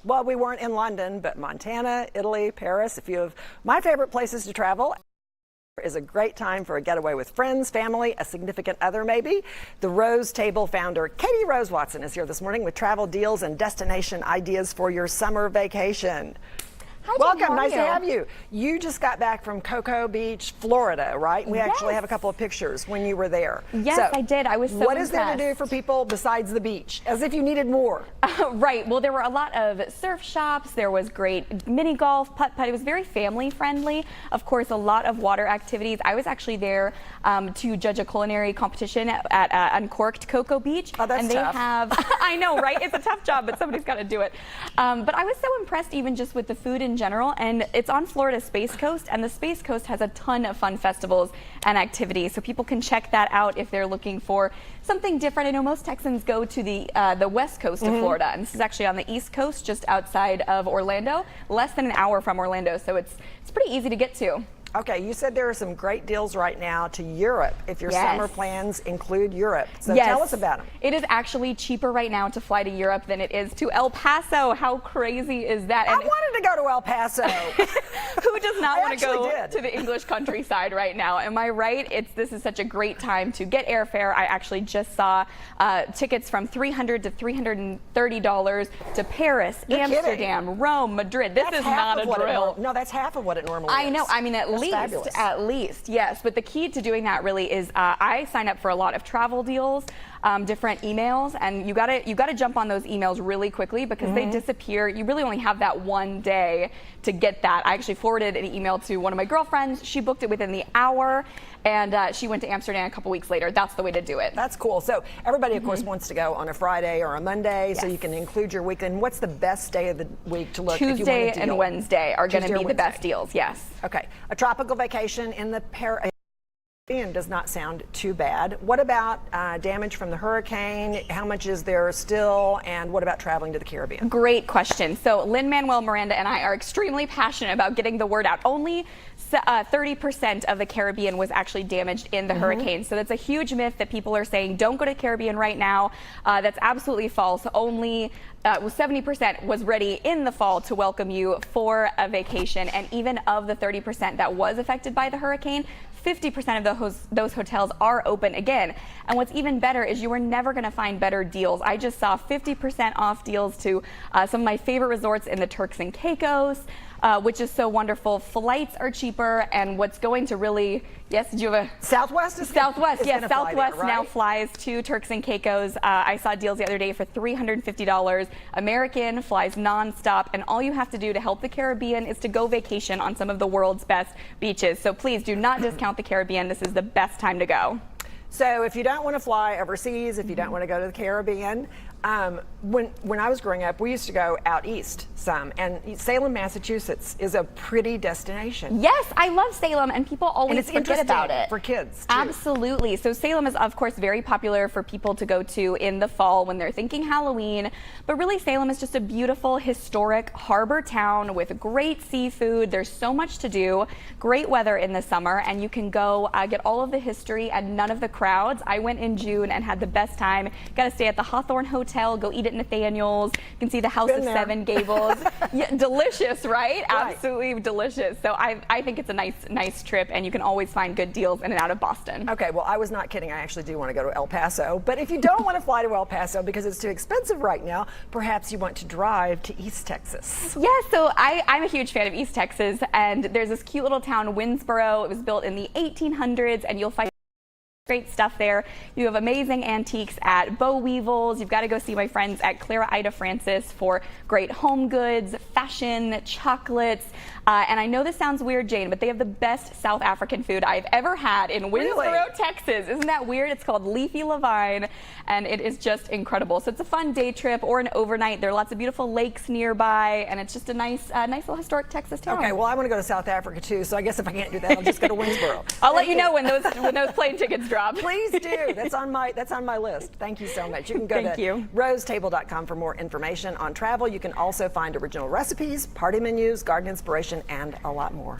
Well, we weren't in London, but Montana, Italy, Paris, a few of my favorite places to travel. Is a great time for a getaway with friends, family, a significant other maybe. The Rose Table founder, Katie Rose Watson, is here this morning with travel deals and destination ideas for your summer vacation. Hi, Jen, welcome, nice to have you. You just got back from Cocoa Beach, Florida, right? We actually have a couple of pictures when you were there. Yes, so, I did. I was so What impressed. is there to do for people besides the beach? As if you needed more. Right. Well, there were a lot of surf shops. There was great mini golf, putt-putt. It was very family friendly. Of course, a lot of water activities. I was actually there to judge a culinary competition at Uncorked Cocoa Beach. Oh, that's and they tough. have, I know, right? It's a tough job, but somebody's got to do it. But I was so impressed even just with the food in general. And it's on Florida's Space Coast, and the Space Coast has a ton of fun festivals and activities. So people can check that out if they're looking for something different. I know most Texans go to the west coast of Florida, and this is actually on the east coast, just outside of Orlando, less than an hour from Orlando. So it's pretty easy to get to. Okay, you said there are some great deals right now to Europe if your summer plans include Europe. So tell us about them. It is actually cheaper right now to fly to Europe than it is to El Paso. How crazy is that? I wanted to go to El Paso. Who does not want to go did. to the English countryside right now? Am I right? This is such a great time to get airfare. I actually just saw tickets from $300 to $330 to Paris, Amsterdam, Rome, Madrid. This is not a drill. No, that's half of what it normally is. I know. I mean, at least, yes. But the key to doing that really is I sign up for a lot of travel deals, different emails, and you gotta jump on those emails really quickly because they disappear. You really only have that one day to get that. I actually forwarded an email to one of my girlfriends. She booked it within the hour, and she went to Amsterdam a couple weeks later. That's the way to do it. That's cool. So everybody, of course, wants to go on a Friday or a Monday, so you can include your weekend. What's the best day of the week to look? Tuesday and Wednesday are going to be the best deals. Yes. Okay. A tropical vacation in the Caribbean does not sound too bad. What about damage from the hurricane? How much is there still? And what about traveling to the Caribbean? Great question. So Lin-Manuel Miranda and I are extremely passionate about getting the word out. Only 30% of the Caribbean was actually damaged in the hurricane. So that's a huge myth that people are saying, don't go to the Caribbean right now. That's absolutely false. Only 70% was ready in the fall to welcome you for a vacation. And even of the 30% that was affected by the hurricane, 50% of those hotels are open again. And what's even better is you are never going to find better deals. I just saw 50% off deals to some of my favorite resorts in the Turks and Caicos, which is so wonderful. Flights are cheaper, and what's going to really, yes, did you have a... Southwest? Southwest, yes. Southwest there, right? now flies to Turks and Caicos. I saw deals the other day for $350. American flies nonstop, and all you have to do to help the Caribbean is to go vacation on some of the world's best beaches. So please do not discount the Caribbean. This is the best time to go. So if you don't want to fly overseas, if you don't want to go to the Caribbean, when I was growing up, we used to go out east some, and Salem, Massachusetts is a pretty destination. Yes, I love Salem, and people always forget about it. For kids, too. Absolutely. So Salem is, of course, very popular for people to go to in the fall when they're thinking Halloween, but really Salem is just a beautiful, historic harbor town with great seafood. There's so much to do, great weather in the summer, and you can go get all of the history and none of the crowds. I went in June and had the best time. Got to stay at the Hawthorne Hotel, go eat at Nathaniel's. You can see the House of Seven Gables. Yeah, delicious, right? Absolutely delicious. So I think it's a nice trip, and you can always find good deals in and out of Boston. Okay, well, I was not kidding. I actually do want to go to El Paso. But if you don't want to fly to El Paso because it's too expensive right now, perhaps you want to drive to East Texas. Yeah, so I'm a huge fan of East Texas, and there's this cute little town, Winnsboro. It was built in the 1800s, and you'll find great stuff there. You have amazing antiques at Bow Weevils. You've got to go see my friends at Clara Ida Francis for great home goods, fashion, chocolates. And I know this sounds weird, Jane, but they have the best South African food I've ever had in Winnsboro, Texas. Isn't that weird? It's called Leafy Levine, and it is just incredible. So it's a fun day trip or an overnight. There are lots of beautiful lakes nearby, and it's just a nice little historic Texas town. Okay, well, I want to go to South Africa too, so I guess if I can't do that, I'll just go to Winnsboro. I'll let you know when those plane tickets drop. Please do. That's on my list. Thank you so much. You can go to rosetable.com for more information on travel. You can also find original recipes, party menus, garden inspiration, and a lot more.